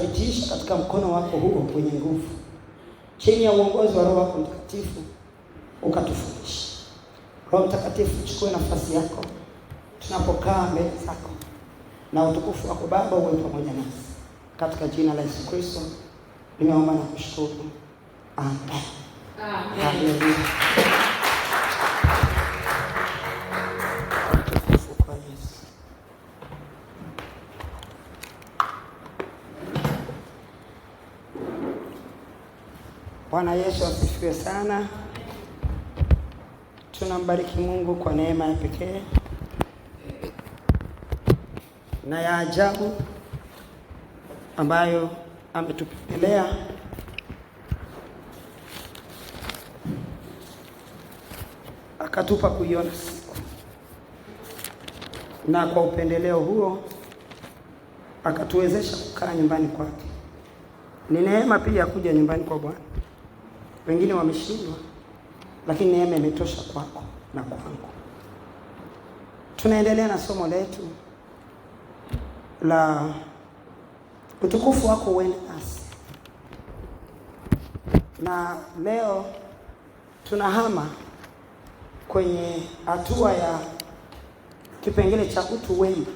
tunaketiisha katika mkono wako huo wenye nguvu, chini ya uongozi wa Roho wako Mtakatifu, ukatufundisha. Roho Mtakatifu, chukue nafasi yako tunapokaa mbele zako, na utukufu wako Baba uwe pamoja nasi, katika jina la Yesu Kristo nimeomba na kushukuru. Amen. Amen. Haleluya. Bwana Yesu asifiwe sana. Tunambariki Mungu kwa neema ya pekee na ya ajabu ambayo ametupendelea akatupa kuiona siku, na kwa upendeleo huo akatuwezesha kukaa nyumbani kwake. Ni neema pia kuja nyumbani kwa Bwana. Wengine wameshindwa, lakini neema imetosha kwako na kwangu. Tunaendelea na somo letu la utukufu wako uende nasi, na leo tunahama kwenye hatua ya kipengele cha utu wema.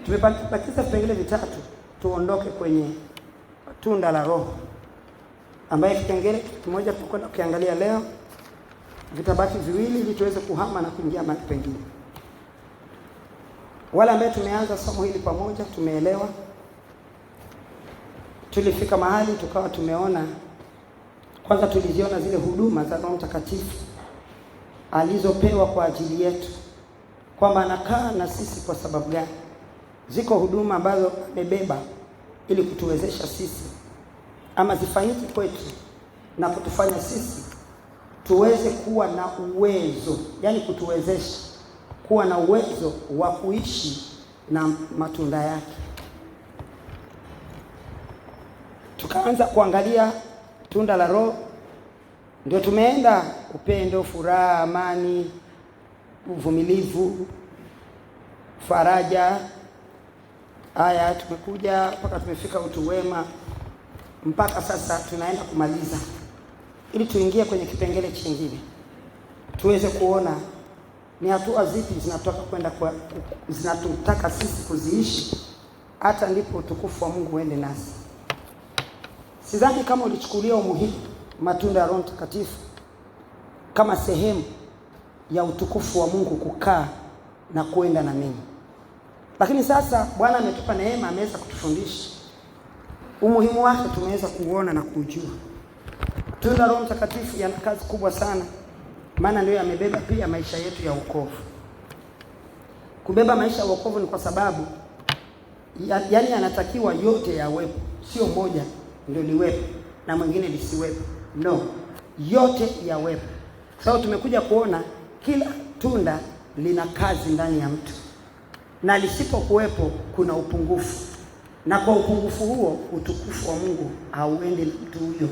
Tumebakiza vipengele vitatu tuondoke kwenye tunda la Roho, ambaye kipengele kimoja tutakwenda kukiangalia leo, vitabaki viwili ili tuweze kuhama na kuingia mahali pengine. Wale ambao tumeanza somo hili pamoja tumeelewa, tulifika mahali tukawa tumeona, kwanza tuliziona zile huduma za Roho Mtakatifu alizopewa kwa ajili yetu, kwamba anakaa na sisi kwa sababu gani. Ziko huduma ambazo amebeba ili kutuwezesha sisi, ama zifanyike kwetu na kutufanya sisi tuweze kuwa na uwezo, yani kutuwezesha kuwa na uwezo wa kuishi na matunda yake. Tukaanza kuangalia tunda la Roho, ndio tumeenda upendo, furaha, amani, uvumilivu, faraja. Haya, tumekuja mpaka tumefika utu wema, mpaka sasa tunaenda kumaliza ili tuingie kwenye kipengele kingine, tuweze kuona ni hatua zipi zinatutaka sisi kuziishi, hata ndipo utukufu wa Mungu uende nasi. Sidhani kama ulichukulia umuhimu matunda ya Roho Mtakatifu kama sehemu ya utukufu wa Mungu kukaa na kuenda na mimi. Lakini sasa Bwana ametupa neema, ameweza kutufundisha umuhimu wake, tumeweza kuona na kujua. Tunda Roho Mtakatifu yana kazi kubwa sana, maana ndio yamebeba pia maisha yetu ya wokovu. Kubeba maisha ya wokovu ni kwa sababu yani yanatakiwa yote yawepo, sio moja ndio liwepo na mwingine lisiwepo. No, yote yawepo. Sababu tumekuja kuona kila tunda lina kazi ndani ya mtu, na lisipokuwepo kuna upungufu, na kwa upungufu huo utukufu wa Mungu hauendi na mtu huyo,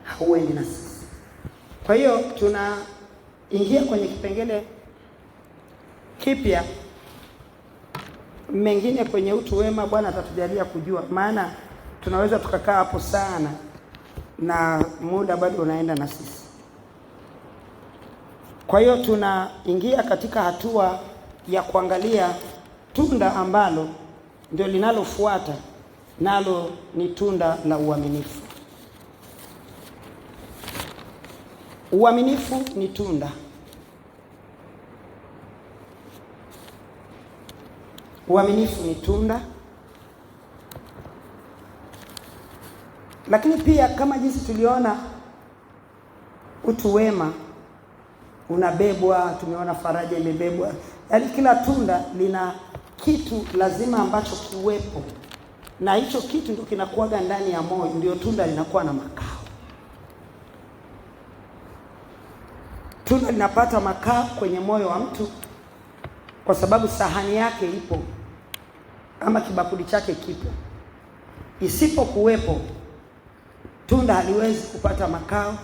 hauendi na sisi. Kwa hiyo tunaingia kwenye kipengele kipya, mengine kwenye utu wema. Bwana atatujalia kujua, maana tunaweza tukakaa hapo sana na muda bado unaenda na sisi. Kwa hiyo tunaingia katika hatua ya kuangalia tunda ambalo ndio linalofuata, nalo ni tunda la uaminifu. Uaminifu ni tunda. Uaminifu ni tunda. Lakini pia kama jinsi tuliona utu wema unabebwa, tumeona faraja imebebwa. Yaani kila tunda lina kitu lazima ambacho kiwepo, na hicho kitu ndio kinakuwaga ndani ya moyo, ndio tunda linakuwa na makao. Tunda linapata makao kwenye moyo wa mtu kwa sababu sahani yake ipo, ama kibakuli chake kipo. Isipokuwepo tunda haliwezi kupata makao.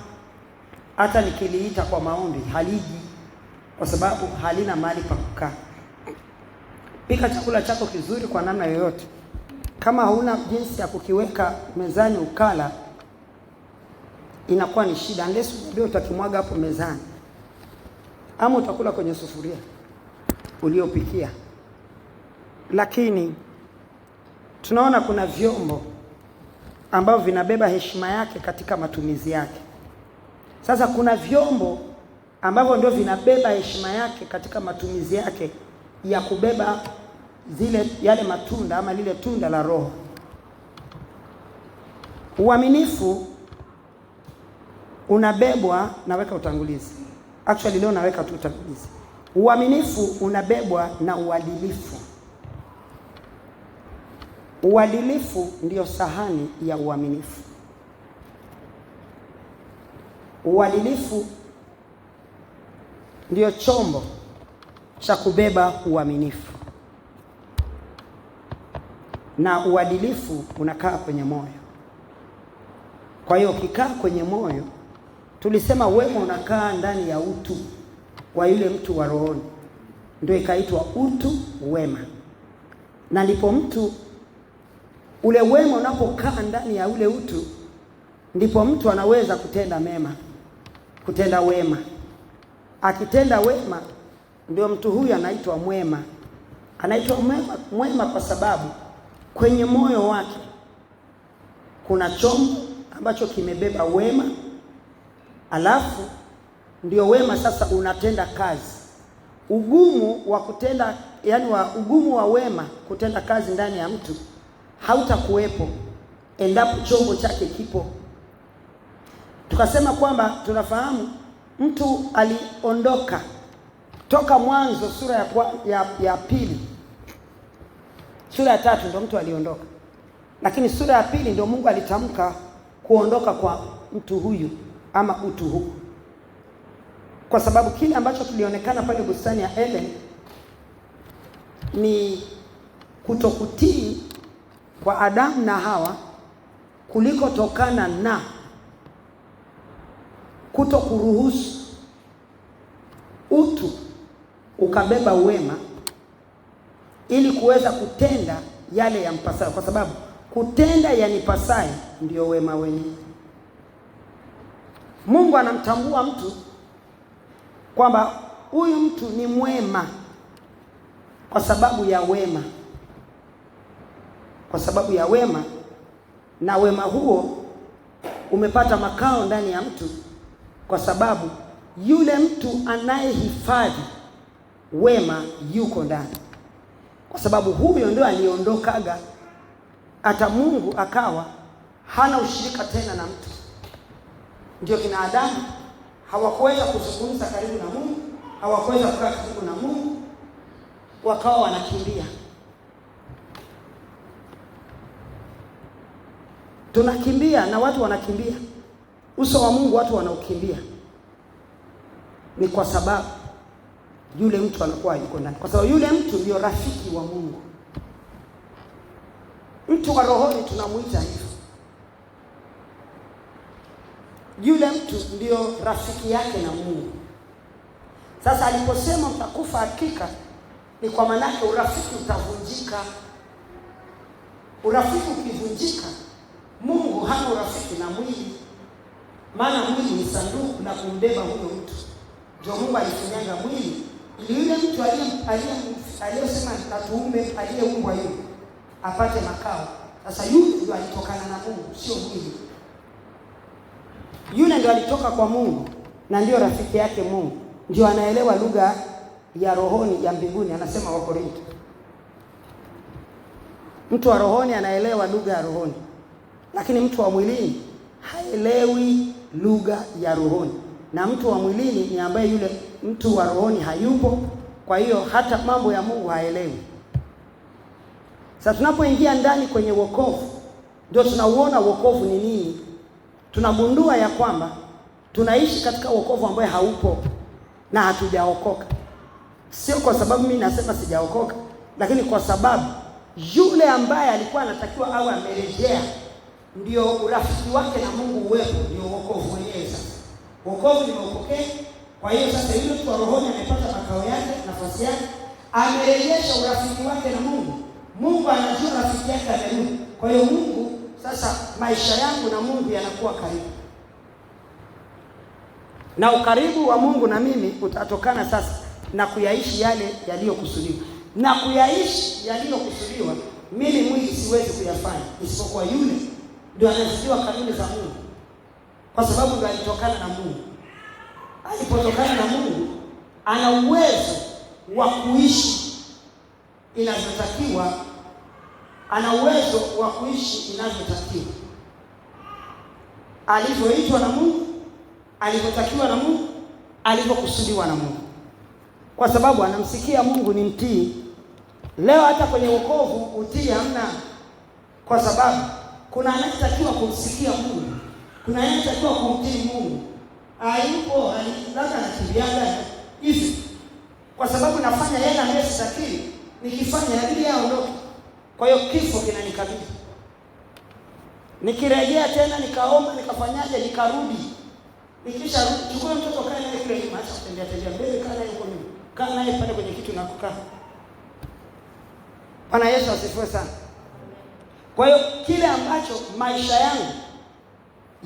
Hata nikiliita kwa maombi haliji, kwa sababu halina mahali pa kukaa. Pika chakula chako kizuri kwa namna yoyote, kama hauna jinsi ya kukiweka mezani ukala, inakuwa ni shida, unless unajua utakimwaga hapo mezani ama utakula kwenye sufuria uliopikia. Lakini tunaona kuna vyombo ambavyo vinabeba heshima yake katika matumizi yake. Sasa kuna vyombo ambavyo ndio vinabeba heshima yake katika matumizi yake ya kubeba yale matunda ama lile tunda la Roho. Uaminifu unabebwa, naweka utangulizi. Actually leo naweka tu utangulizi. Uaminifu unabebwa na uadilifu. Uadilifu ndio sahani ya uaminifu. Uadilifu ndio chombo cha kubeba uaminifu. Na uadilifu unakaa kwenye moyo. Kwa hiyo ukikaa kwenye moyo, tulisema wema unakaa ndani ya utu wa yule mtu wa rohoni, ndio ikaitwa utu wema. Na ndipo mtu ule wema unapokaa ndani ya ule utu, ndipo mtu anaweza kutenda mema, kutenda wema. Akitenda wema, ndio mtu huyu anaitwa mwema. Anaitwa mwema kwa sababu kwenye moyo wake kuna chombo ambacho kimebeba wema, alafu ndio wema sasa unatenda kazi. Ugumu wa kutenda, ugumu wa wema kutenda kazi ndani ya mtu hautakuwepo endapo chombo chake kipo. Tukasema kwamba tunafahamu mtu aliondoka toka Mwanzo sura ya pili. Sura ya 3 ndio mtu aliondoka. Lakini sura ya 2 ndio Mungu alitamka kuondoka kwa mtu huyu ama utu huu. Kwa sababu kile ambacho kilionekana pale bustani ya Eden ni kutokutii kwa Adamu na Hawa kuliko tokana na kutokuruhusu utu ukabeba wema ili kuweza kutenda yale yampasayo, kwa sababu kutenda yanipasayo ndio wema wenyewe. Mungu anamtambua mtu kwamba huyu mtu ni mwema kwa sababu ya wema. Kwa sababu ya wema, na wema huo umepata makao ndani ya mtu kwa sababu yule mtu anayehifadhi wema yuko ndani. Kwa sababu huyo ndio aliondokaga, hata Mungu akawa hana ushirika tena na mtu. Ndio kina Adamu hawakuweza kuzungumza karibu na Mungu, hawakuweza kukaa karibu na Mungu, wakawa wanakimbia. Tunakimbia na watu wanakimbia uso wa Mungu, watu wanaokimbia ni kwa sababu yule mtu anakuwa yuko ndani. Kwa sababu yule mtu ndio rafiki wa Mungu. Mtu wa rohoni tunamuita hivyo. Yule mtu ndio rafiki yake na Mungu. Sasa aliposema mtakufa hakika, ni kwa maana yake urafiki utavunjika. Urafiki ukivunjika, Mungu hana urafiki na mwili. Maana mwili ni sanduku la kumbeba huyo mtu. Ndio Mungu alifanyaga mwili ili yule mtu aliyesema tatuumbe, aliyeumbwa yule apate makao. Sasa yule ndio alitokana na Mungu, sio mwili. Yule ndio alitoka kwa Mungu na ndio rafiki yake Mungu. Ndio anaelewa lugha ya rohoni ya mbinguni, anasema Wakorintho. Mtu wa rohoni anaelewa lugha ya rohoni. Lakini mtu wa mwilini haelewi lugha ya rohoni. Na mtu wa mwilini ni ambaye yule mtu wa rohoni hayupo, kwa hiyo hata mambo ya Mungu haelewi. Sasa tunapoingia ndani kwenye wokovu, ndio tunauona wokovu ni nini. Tunagundua ya kwamba tunaishi katika wokovu ambaye haupo na hatujaokoka. Sio kwa sababu mimi nasema sijaokoka, lakini kwa sababu yule ambaye alikuwa anatakiwa awe amerejea, ndio urafiki wake na Mungu uwepo, ndio wokovu wenyewe. Sasa wokovu nimeupokea, kwa hiyo sasa yule mtu wa rohoni amepata makao yake, nafasi yake, amerejesha urafiki wake na Mungu. Mungu anajua rafiki yake amerudi. Kwa hiyo Mungu sasa, maisha yangu na Mungu yanakuwa karibu. Na ukaribu wa Mungu na mimi utatokana sasa na kuyaishi yale yaliyokusudiwa. Na kuyaishi yaliyokusudiwa, mimi mwili siwezi kuyafanya, isipokuwa yule ndio anazijua kanuni za Mungu. Kwa sababu ndio alitokana na Mungu. Alipotokana na Mungu, ana uwezo wa kuishi inavyotakiwa. Ana uwezo wa kuishi inavyotakiwa. Alivyoitwa na Mungu, alivyotakiwa na Mungu, alivyokusudiwa na Mungu. Kwa sababu anamsikia Mungu, ni mtii. Leo hata kwenye wokovu utii hamna, kwa sababu kuna anayetakiwa kumsikia Mungu, kuna anayetakiwa kumtii Mungu. Hayupo, labda anakimbiaga hivi kwa sababu nafanya yeye na mimi sitakiri, nikifanya inabidi aondoke. Kwa hiyo kifo kinanikabili. Nikirejea tena nikaomba, nikafanyaje, nikarudi. Nikisha rudi, chukua mtoto kae naye kule nyuma, acha kutembea tembea mbele, kaa naye huko nyuma. Kaa naye pale kwenye kitu na kukaa. Bwana Yesu asifiwe sana. Kwa hiyo kile ambacho maisha yangu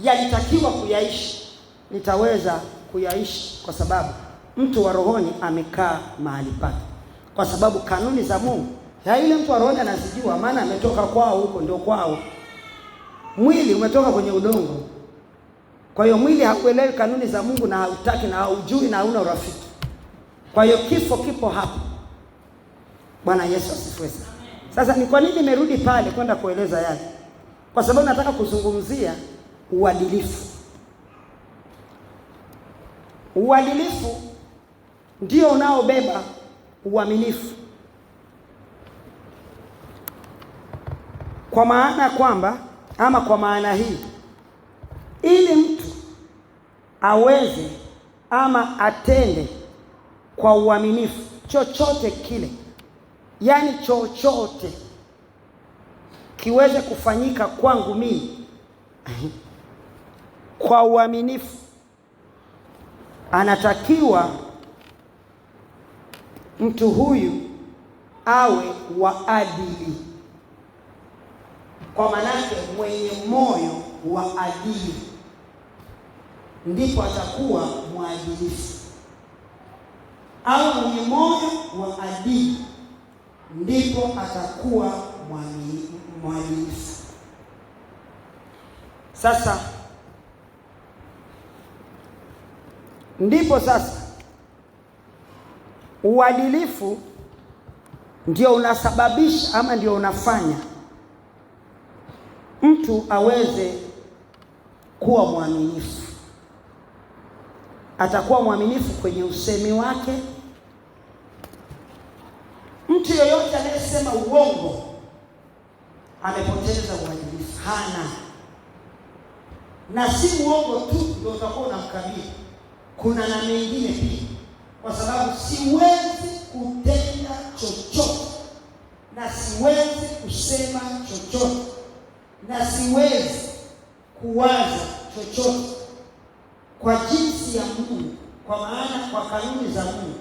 yalitakiwa kuyaishi, nitaweza kuyaishi kwa sababu mtu wa rohoni amekaa mahali pake. Kwa sababu kanuni za Mungu ya yule mtu wa rohoni anazijua, maana ametoka kwao, huko ndio kwao. Mwili umetoka kwenye udongo. Kwa hiyo mwili hakuelewi kanuni za Mungu na hautaki na haujui na hauna urafiki. Kwa hiyo kifo kipo hapo. Bwana Yesu asifiwe sana. Sasa ni kwa nini nimerudi pale kwenda kueleza yale? Kwa sababu nataka kuzungumzia uadilifu. Uadilifu ndio unaobeba uaminifu. Kwa maana kwamba, ama kwa maana hii, ili mtu aweze ama atende kwa uaminifu chochote kile, yani chochote kiweze kufanyika kwangu mimi kwa uaminifu, anatakiwa mtu huyu awe wa adili. Kwa manake mwenye moyo wa adili, ndipo atakuwa mwadilifu. Au mwenye moyo wa adili, ndipo atakuwa mwadilifu. Sasa ndipo sasa uadilifu ndio unasababisha ama ndio unafanya mtu aweze kuwa mwaminifu. Atakuwa mwaminifu kwenye usemi wake. Mtu yoyote anayesema uongo amepoteza uadilifu, hana. Na si uongo tu ndio utakuwa unamkabili, kuna na mengine pia. Kwa sababu siwezi kutenda chochote, na siwezi kusema chochote, na siwezi kuwaza chochote kwa jinsi ya Mungu, kwa maana kwa kanuni za Mungu,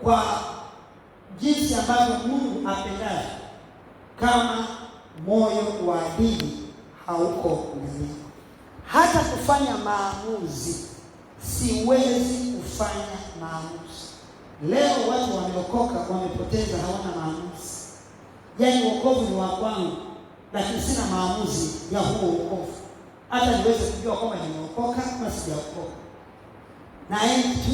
kwa jinsi ambavyo Mungu apendaye, kama moyo wa adili hauko ndani. Hata kufanya maamuzi siwezi kufanya maamuzi. Leo watu wameokoka, wamepoteza, hawana maamuzi. Yaani wokovu ni wa kwangu, lakini sina maamuzi ya huo wokovu. Hata niweze kujua kwamba nimeokoka ama sijaokoka. Na tu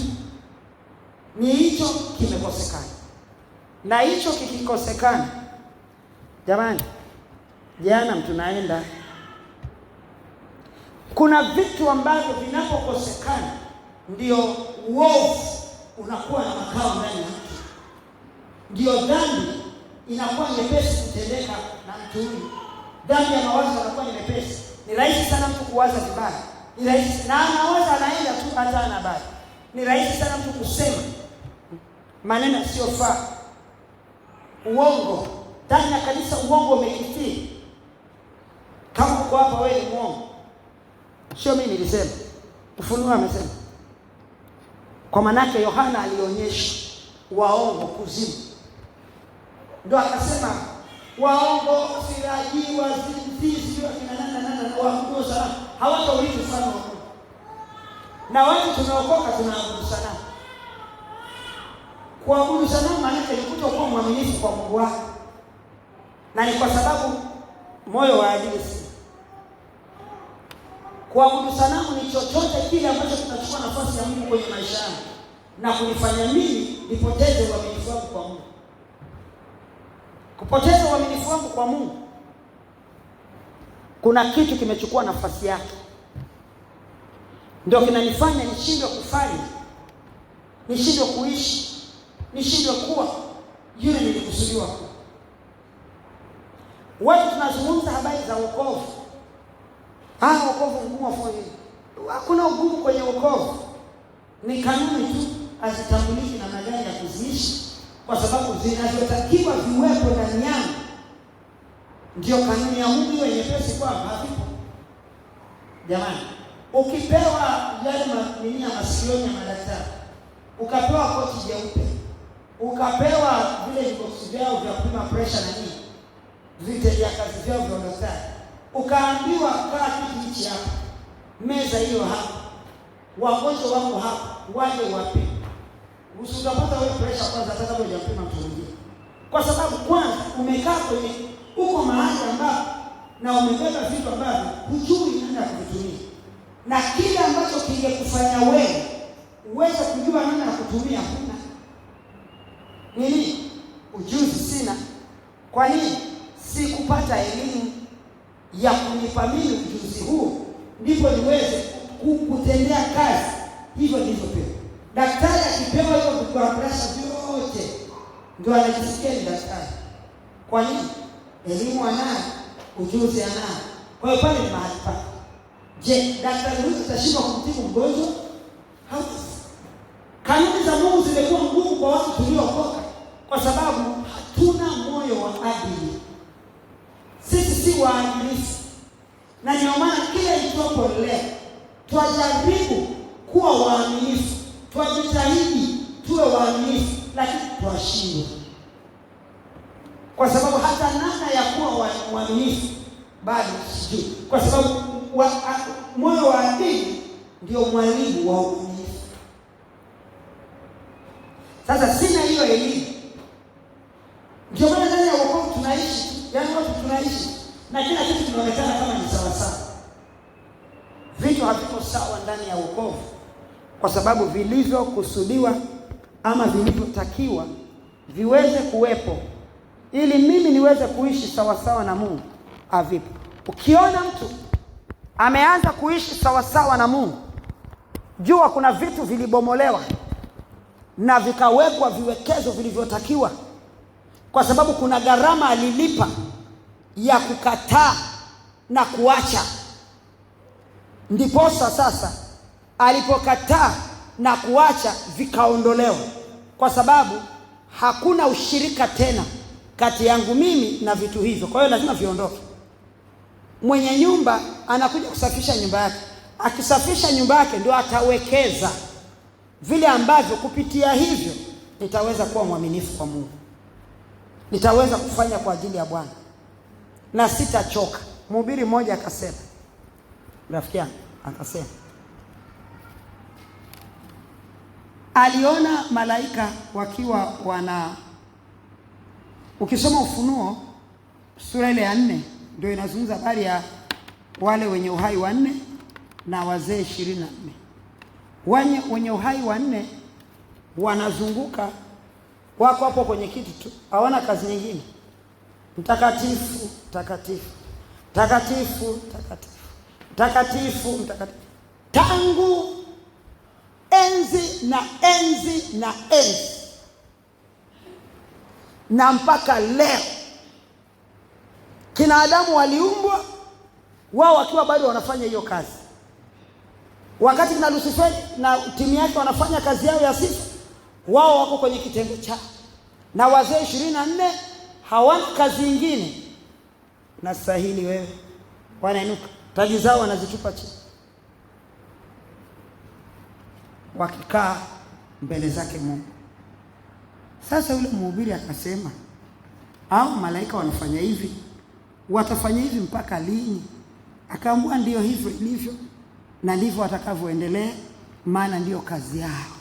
ni hicho kimekosekana. Na hicho kikikosekana, jamani, jana tunaenda, kuna vitu ambavyo vinapokosekana ndio uovu unakuwa na makao ndani ya mtu. Ndio dhambi inakuwa nyepesi kutendeka na mtu huyu. Dhambi ya mawazo inakuwa nyepesi. Ni rahisi sana mtu kuwaza vibaya. Ni rahisi, na anawaza anaenda tu hata ana habari. Ni rahisi sana mtu kusema maneno yasiyofaa. Uongo. Ndani ya kanisa uongo umekithiri. Kama uko hapa wewe ni muongo. Sio mimi nilisema. Ufunuo amesema. Kwa manake Yohana alionyesha waongo kuzimu. Ndio akasema waongo, siraji, wazinzi, waabudu sanamu, hawataurithi ufalme wa Mungu. Na watu tunaokoka tunaabudu sanamu. Kuabudu sanamu maana yake ni kutokuwa mwaminifu kwa Mungu wako. Na ni kwa sababu moyo wa adili si. Kuabudu sanamu ni chochote kile ambacho kinachukua nafasi ya Mungu kwenye maisha yangu na kunifanya mimi nipoteze uaminifu wangu kwa Mungu. Kupoteza uaminifu wangu kwa Mungu, kuna kitu kimechukua nafasi yake, ndio kinanifanya nishindwe kufanya, nishindwe kuishi, nishindwe kuwa yule nilikusudiwa kuwa. Watu tunazungumza habari za wokovu. Wokovu mgumu afanye. Hakuna ugumu kwenye wokovu. Ni kanuni tu hazitambuliki na namna gani ya kuziishi, kwa sababu zinazotakiwa viwepo ndani yangu ndio kanuni ya Mungu yenye pesi kwamba havipo. Jamani, ukipewa yale manini ya masikioni ya madaktari, ukapewa koti jeupe, ukapewa vile viboksi vyao vya kupima pressure na nini, vite vya kazi vyao vya daktari, ukaambiwa kaa kiti hichi hapa, meza hiyo hapa, wagonjwa wako hapa, waje wapi, usitapata wewe pressure kwanza hata kama hujapima mtu mwingine. Kwa sababu kwanza umekaa kwenye uko mahali ambapo na umebeba vitu ambavyo hujui namna ya kuvitumia. Na kile ambacho kingekufanya wewe uweze kujua namna ya kutumia huna. Nini? Ujuzi sina. Kwa nini? Sikupata elimu ya kunipa mimi ujuzi huu ndipo niweze kutendea kazi. Hivyo ndivyo pia daktari akipewa hiyo vibarasha vyote ndio anajisikia ni daktari. Kwa nini? Elimu anayo, ujuzi anayo. Kwa hiyo pale ni mahali pake. Je, daktari huyu atashindwa kumtibu mgonjwa? Hawezi. Kanuni za Mungu zimekuwa ngumu kwa watu tuliookoka kwa sababu hatuna moyo wa adili. Sisi si waadilifu. Na ndio maana kila itwapo leo twajaribu kuwa waaminifu, twajitahidi tuwe waaminifu, lakini twashindwa. Kwa sababu hata namna ya kuwa waaminifu bado sijui. Kwa sababu moyo wa adili ndio mwalimu wa uaminifu. Sasa sina hiyo elimu. Ndio maana ndani ya wokovu tunaishi, yaani watu tunaishi na kila kitu kinaonekana kama ni sawa sawa. Vitu haviko sawa ndani ya wokovu kwa sababu vilivyokusudiwa ama vilivyotakiwa viweze kuwepo ili mimi niweze kuishi sawa sawa na Mungu havipo. Ukiona mtu ameanza kuishi sawa sawa na Mungu, jua kuna vitu vilibomolewa na vikawekwa viwekezo vilivyotakiwa, kwa sababu kuna gharama alilipa ya kukataa na kuacha. Ndiposa sasa alipokataa na kuacha vikaondolewa, kwa sababu hakuna ushirika tena kati yangu mimi na vitu hivyo. Kwa hiyo lazima viondoke. Mwenye nyumba anakuja kusafisha nyumba yake. Akisafisha nyumba yake ndio atawekeza vile ambavyo kupitia hivyo nitaweza kuwa mwaminifu kwa Mungu. Nitaweza kufanya kwa ajili ya Bwana na sitachoka. Mhubiri mmoja akasema, rafiki yangu akasema, aliona malaika wakiwa ukisoma Ufunuo sura ile ya 4 ndio inazungumza habari ya wale wenye uhai wa 4 na wazee 24. Wenye uhai wa 4 wanazunguka, wako hapo kwenye kiti tu, hawana kazi nyingine. Mtakatifu, mtakatifu, mtakatifu, mtakatifu, mtakatifu, mtakatifu, tangu enzi na enzi na enzi na mpaka leo. Kina Adamu waliumbwa wao wakiwa bado wanafanya hiyo kazi. Wakati na Lucifer na timu yake wanafanya kazi yao ya sifa, wao wako kwenye kitengo chao. Na wazee 24 hawana kazi nyingine. Na sahili wewe, wanainuka, taji zao wanazitupa chini, wakikaa mbele zake Mungu. Sasa yule mhubiri akasema, au malaika wanafanya hivi, watafanya hivi mpaka lini? Akaambiwa ndio hivyo ilivyo na ndivyo watakavyoendelea, maana ndio kazi yao.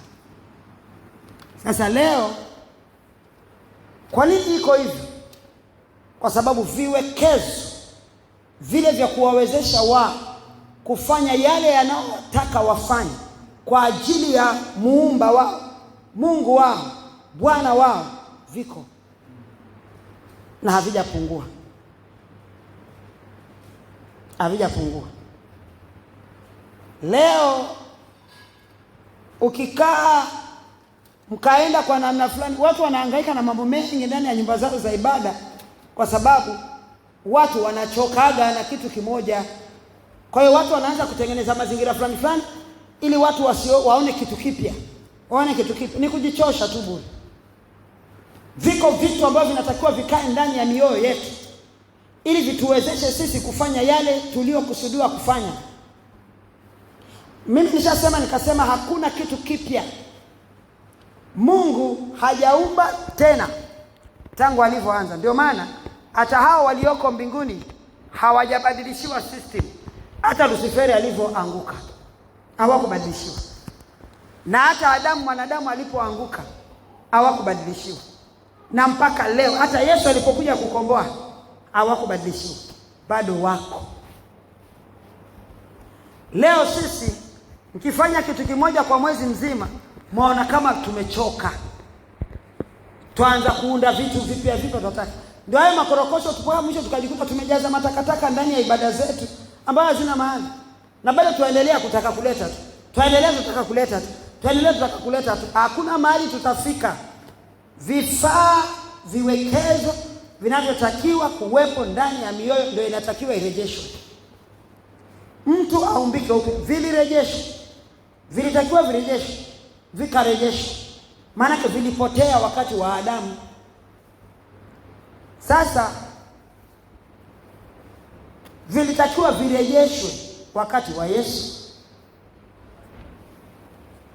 Sasa leo kwa nini iko hivi? Kwa sababu viwekezo vile vya kuwawezesha wao kufanya yale yanayotaka wafanye kwa ajili ya muumba wao, Mungu wao, Bwana wao viko na havijapungua. Havijapungua. Leo ukikaa mkaenda kwa namna fulani, watu wanahangaika na mambo mengi ndani ya nyumba zao za ibada, kwa sababu watu wanachokaga na kitu kimoja. Kwa hiyo watu wanaanza kutengeneza mazingira fulani fulani ili watu waone kitu kipya. Waone kitu kipya ni kujichosha tu bure. Viko vitu ambavyo vinatakiwa vikae ndani ya mioyo yetu ili vituwezeshe sisi kufanya yale tuliokusudiwa kufanya. Mimi nishasema nikasema hakuna kitu kipya. Mungu hajaumba tena tangu alivyoanza. Ndio maana hata hao walioko mbinguni hawajabadilishiwa system. Hata Luciferi alivyoanguka hawakubadilishiwa. Na hata Adamu mwanadamu alipoanguka hawakubadilishiwa. Na mpaka leo hata Yesu alipokuja kukomboa hawakubadilishiwa. Bado wako. Leo sisi mkifanya kitu kimoja kwa mwezi mzima, mwaona kama tumechoka. Tuanza kuunda vitu vipya tunataka. Ndio hayo makorokosho tupoa mwisho tukajikuta tumejaza matakataka ndani ya ibada zetu ambayo hazina maana. Na bado tuendelea kutaka kuleta tu. Tuendelea kutaka kuleta tu. Tuendelea kutaka kuleta tu. Hakuna mahali tutafika. Vifaa viwekezo vinavyotakiwa kuwepo ndani ya mioyo ndio inatakiwa irejeshwe. Mtu aumbike huko vilirejeshwe. Vilitakiwa virejeshwe, vikarejeshwe. Maana vilipotea wakati wa Adamu. Sasa vilitakiwa virejeshwe wakati wa Yesu.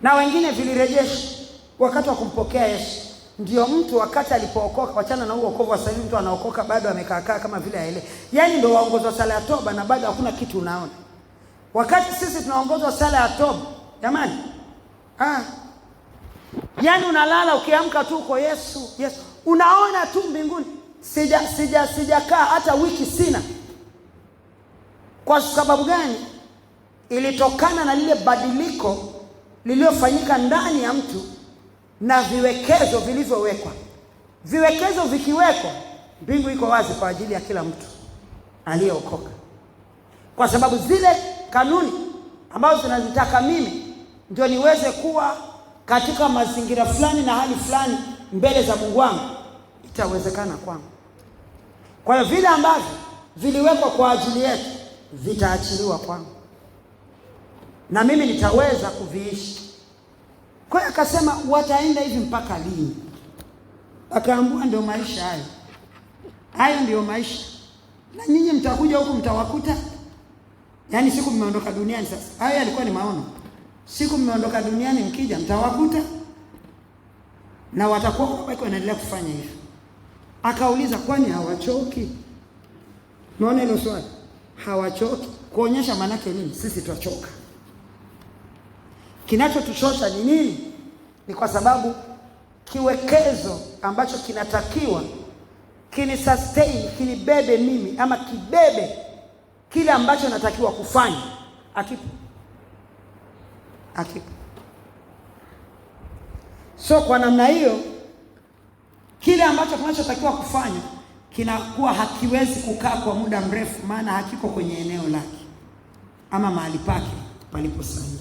Na wengine vilirejeshwa wakati wa kumpokea Yesu. Ndio mtu wakati alipookoka, wachana na huo wokovu wa sasa, mtu anaokoka bado amekaa kama vile aele. Yaani ndio waongozwa sala ya toba na bado hakuna kitu unaona. Wakati sisi tunaongozwa sala ya toba, jamani, yaani unalala ukiamka tu uko Yesu. Unaona tu mbinguni. Sijakaa hata wiki sina. Kwa sababu gani? Ilitokana na lile badiliko lililofanyika ndani ya mtu na viwekezo vilivyowekwa. Viwekezo vikiwekwa, mbingu iko wazi kwa ajili ya kila mtu aliyeokoka. Kwa sababu zile kanuni ambazo zinazitaka mimi ndio niweze kuwa katika mazingira fulani na hali fulani mbele za Mungu wangu, itawezekana kwangu. Kwa hiyo vile ambavyo viliwekwa kwa ajili yetu vitaachiliwa kwangu, na mimi nitaweza kuviishi. Kwa hiyo akasema wataenda hivi mpaka lini? Akaambua ndio maisha hayo. Hayo ndio maisha. Na nyinyi mtakuja huku mtawakuta. Yaani siku mmeondoka duniani sasa. Hayo yalikuwa ni maono. Siku mmeondoka duniani mkija mtawakuta na watakuwa wanaendelea kufanya hivyo. Akauliza kwani hawachoki? Unaona hilo swali? Hawachoki. Kuonyesha manake nini? Sisi tuachoka. Kinachotuchosha ni nini? Ni kwa sababu kiwekezo ambacho kinatakiwa kinisustain, kinibebe mimi ama kibebe kile ambacho natakiwa kufanya akipo. So kwa namna hiyo kile ambacho kinachotakiwa kufanya kinakuwa hakiwezi kukaa kwa muda mrefu, maana hakiko kwenye eneo lake ama mahali pake palipo sahihi.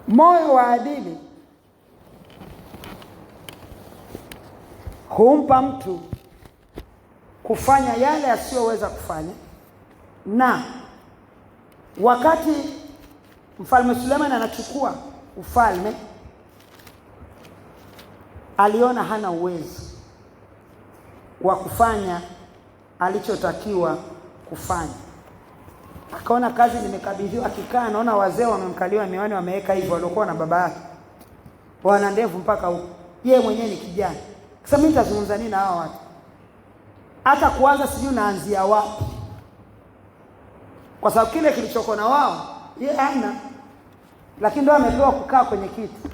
Moyo wa adili humpa mtu kufanya yale asiyoweza kufanya. Na wakati Mfalme Suleiman anachukua ufalme, aliona hana uwezo wa kufanya alichotakiwa kufanya. Akaona kazi nimekabidhiwa, akikaa anaona wazee wamemkaliwa miwani wameweka hivyo waliokuwa na baba yake. wana ndevu mpaka huko, yeye mwenyewe ni kijana. Sasa mimi nitazungumza nini na hao watu? Hata kuanza sijui naanzia wapi, kwa sababu kile kilichoko na wao yeye hana, lakini ndio amepewa kukaa kwenye kiti.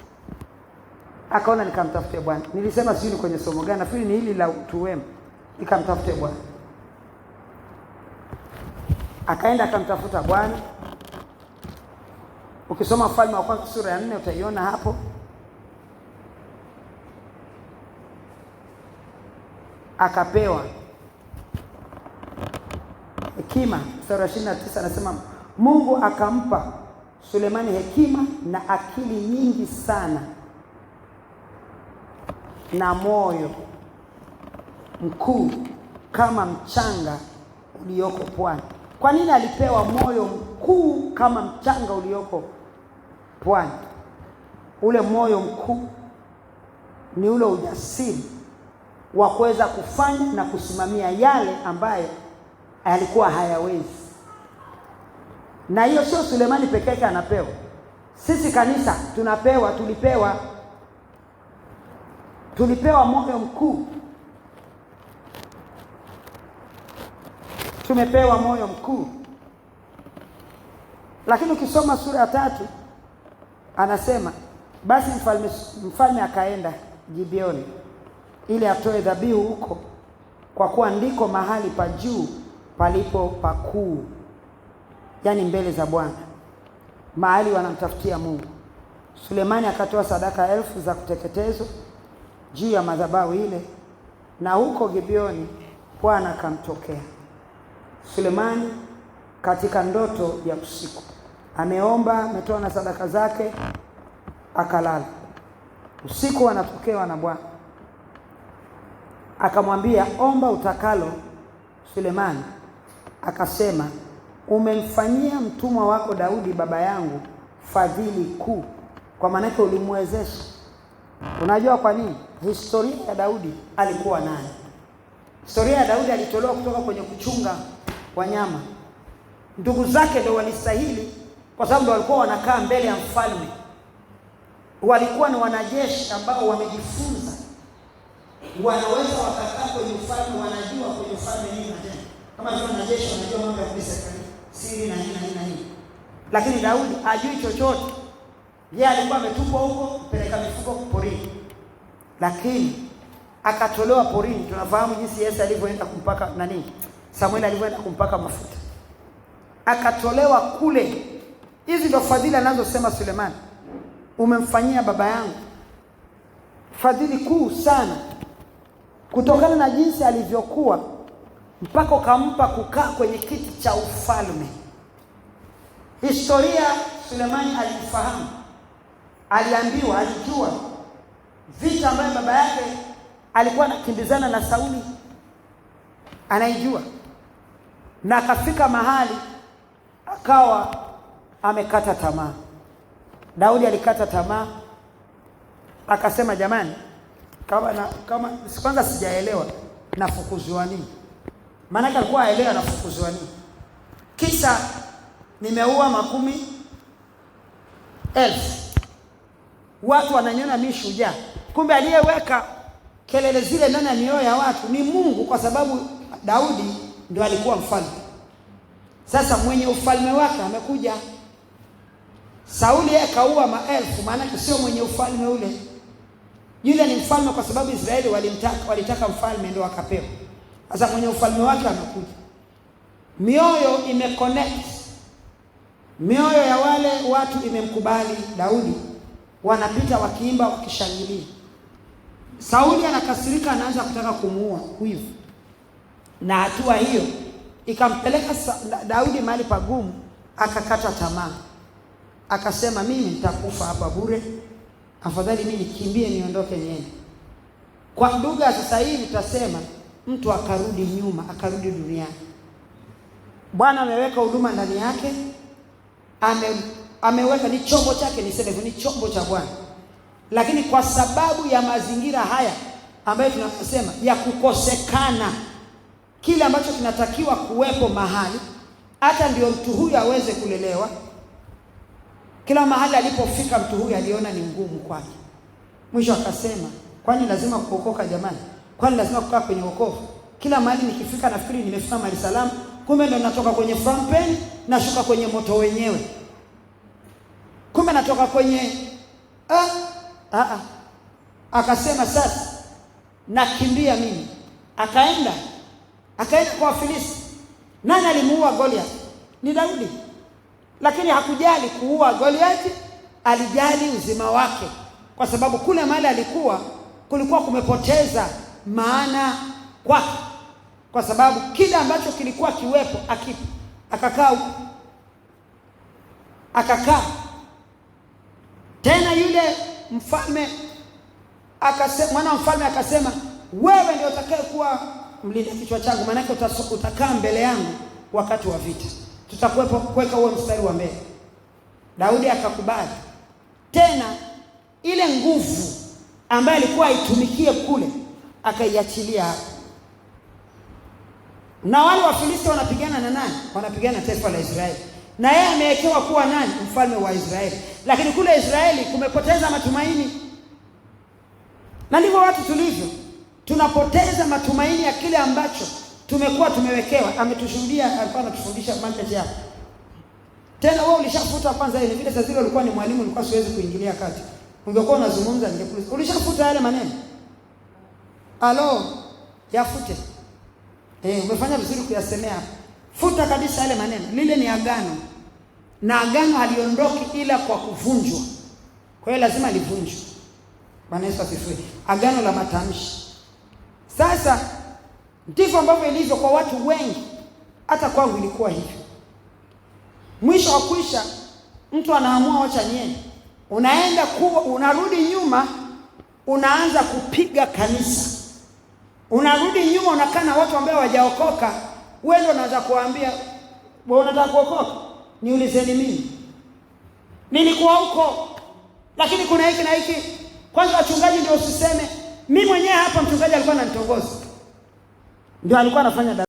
Akaona nikamtafute Bwana. Nilisema sijui ni kwenye somo gani, nafikiri ni hili la utu wema. Nikamtafute Bwana. Akaenda akamtafuta Bwana. Ukisoma Wafalme wa Kwanza sura ya 4 utaiona hapo. Akapewa hekima. Sura ya 29 anasema Mungu akampa Sulemani hekima na akili nyingi sana na moyo mkuu kama mchanga ulioko pwani. Kwa nini alipewa moyo mkuu kama mchanga ulioko pwani? Ule moyo mkuu ni ule ujasiri wa kuweza kufanya na kusimamia yale ambayo alikuwa hayawezi. Na hiyo sio Sulemani peke yake anapewa. Sisi kanisa tulipewa moyo mkuu. Tumepewa moyo mkuu. Lakini ukisoma sura ya 3 anasema basi mfalme akaenda Gibeoni ili atoe dhabihu huko, kwa kuwa ndiko mahali pa juu palipo pakuu, yani mbele za Bwana, mahali wanamtafutia Mungu. Sulemani akatoa sadaka 1000 za kuteketezwa juu ya madhabahu ile, na huko Gibeoni Bwana akamtokea Sulemani katika ndoto ya usiku. Ameomba, ametoa na sadaka zake, akalala. Usiku anatokewa na Bwana. Akamwambia, omba utakalo Sulemani. Akasema, umemfanyia mtumwa wako Daudi baba yangu fadhili kuu. Kwa maana yake ulimwezesha. Unajua kwa nini? Historia ya Daudi alikuwa nani? Historia ya Daudi alitolewa kutoka kwenye kuchunga wanyama. Ndugu zake ndio walistahili, kwa sababu ndio walikuwa wanakaa mbele ya mfalme. Walikuwa ni wanajeshi ambao wamejifunza, wanaweza wakakaa kwenye ufalme, wanajua kwenye ufalme nini na tena. Kama vile wanajeshi wanajua mambo ya serikali, siri na nini. Lakini Daudi hajui chochote. Yeye alikuwa ametupwa huko, peleka mifugo porini. Lakini akatolewa porini. Tunafahamu jinsi Yesu alivyoenda kumpaka Samuel alivyoenda kumpaka mafuta. Akatolewa kule. Hizi ndio fadhili anazosema Sulemani. Umemfanyia baba yangu fadhili kuu sana, kutokana na jinsi alivyokuwa, mpaka ukampa kukaa kwenye kiti cha ufalme. Historia Sulemani alifahamu, aliambiwa, alijua vita ambayo baba yake alikuwa anakimbizana na Sauli, anaijua. Na akafika mahali akawa amekata tamaa. Daudi alikata tamaa, akasema jamani, kama kwanza sijaelewa nafukuzwa nini. Maana alikuwa aelewa nafukuzwa nini. Kisa nimeua 10,000. Watu wananiona mimi shujaa. Kumbe aliyeweka kelele zile ndani ya mioyo ya watu ni Mungu, kwa sababu Daudi ndio alikuwa mfalme. Sasa mwenye ufalme wake amekuja. Sauli yeye kaua 1000, maana sio mwenye ufalme ule. Yule ni mfalme kwa sababu Israeli walitaka mfalme, ndio akapewa. Sasa mwenye ufalme wake amekuja. Mioyo imeconnect. Mioyo ya wale watu imemkubali Daudi. Wanapita wakiimba, wakishangilia. Sauli anakasirika, anaanza kutaka kumuua, wivu. Na hatua hiyo ikampeleka Daudi mahali pagumu, akakata tamaa. Akasema, mimi nitakufa hapa bure, afadhali mimi nikimbie niondoke niende. Kwa lugha sasa hivi tutasema mtu akarudi nyuma, akarudi duniani. Bwana ameweka huduma ndani yake, ameweka ni chombo chake, ni chombo cha Bwana. Lakini kwa sababu ya mazingira haya ambayo tunasema ya kukosekana kile ambacho kinatakiwa kuwepo mahali, hata ndio mtu huyu aweze kulelewa, kila mahali alipofika mtu huyu aliona ni ngumu kwake. Mwisho akasema, kwani lazima kuokoka jamani? Kwani lazima kukaa kwenye wokovu? Kila mahali nikifika nafikiri nimefika mahali salama, kumbe ndo natoka kwenye frampen nashuka kwenye moto wenyewe. Kumbe natoka kwenye Akasema sasa nakimbia mimi. Akaenda kwa Wafilisti. Nani alimuua Goliath? Ni Daudi. Lakini hakujali kuua Goliath, alijali uzima wake, kwa sababu kule mahali alikuwa kulikuwa kumepoteza maana kwake, kwa sababu kile ambacho kilikuwa kiwepo akipo. Akakaa tena. Yule mfalme akasema, mwana mfalme akasema, wewe ndio utakaye kuwa mlinda kichwa changu, maana yake utakaa mbele yangu wakati wa vita, tutakuwepo kuweka huo mstari wa mbele. Daudi akakubali. Tena ile nguvu ambayo alikuwa aitumikie kule akaiachilia hapo. Na wale Wafilisti wanapigana na nani? Wanapigana na taifa la Israeli. Na yeye amewekewa kuwa nani? Mfalme wa Israeli. Lakini kule Israeli kumepoteza matumaini. Na ndivyo watu tulivyo. Tunapoteza matumaini ya kile ambacho tumekuwa tumewekewa. Ametushuhudia, alikuwa anatufundisha manhaji hapa. Tena wewe ulishafuta kwanza ile vile. Sasa zile ulikuwa ni mwalimu, ulikuwa siwezi kuingilia kati. Ungekuwa unazungumza ningekuuliza. Ulishafuta yale maneno? Yafute. Umefanya vizuri kuyasemea hapa. Futa kabisa yale maneno. Lile ni agano. Na agano haliondoki ila kwa kuvunjwa. Kwa hiyo lazima livunjwe. Bwana Yesu asifiwe. Agano la matamshi. Sasa ndivyo ambavyo ilivyo kwa watu wengi. Hata kwangu ilikuwa hivyo. Mwisho wa kuisha mtu anaamua wacha niende. Unarudi nyuma, unaanza kupiga kanisa. Unarudi nyuma, unakaa na watu ambao hawajaokoka. Wewe ndio unaanza kuambia, wewe unataka kuokoka? Niulizeni mimi. Nilikuwa huko. Lakini kuna hiki na hiki. Kwanza wachungaji ndio usiseme. Mimi mwenyewe hapa mchungaji alikuwa ananitongoza. Ndio alikuwa anafanya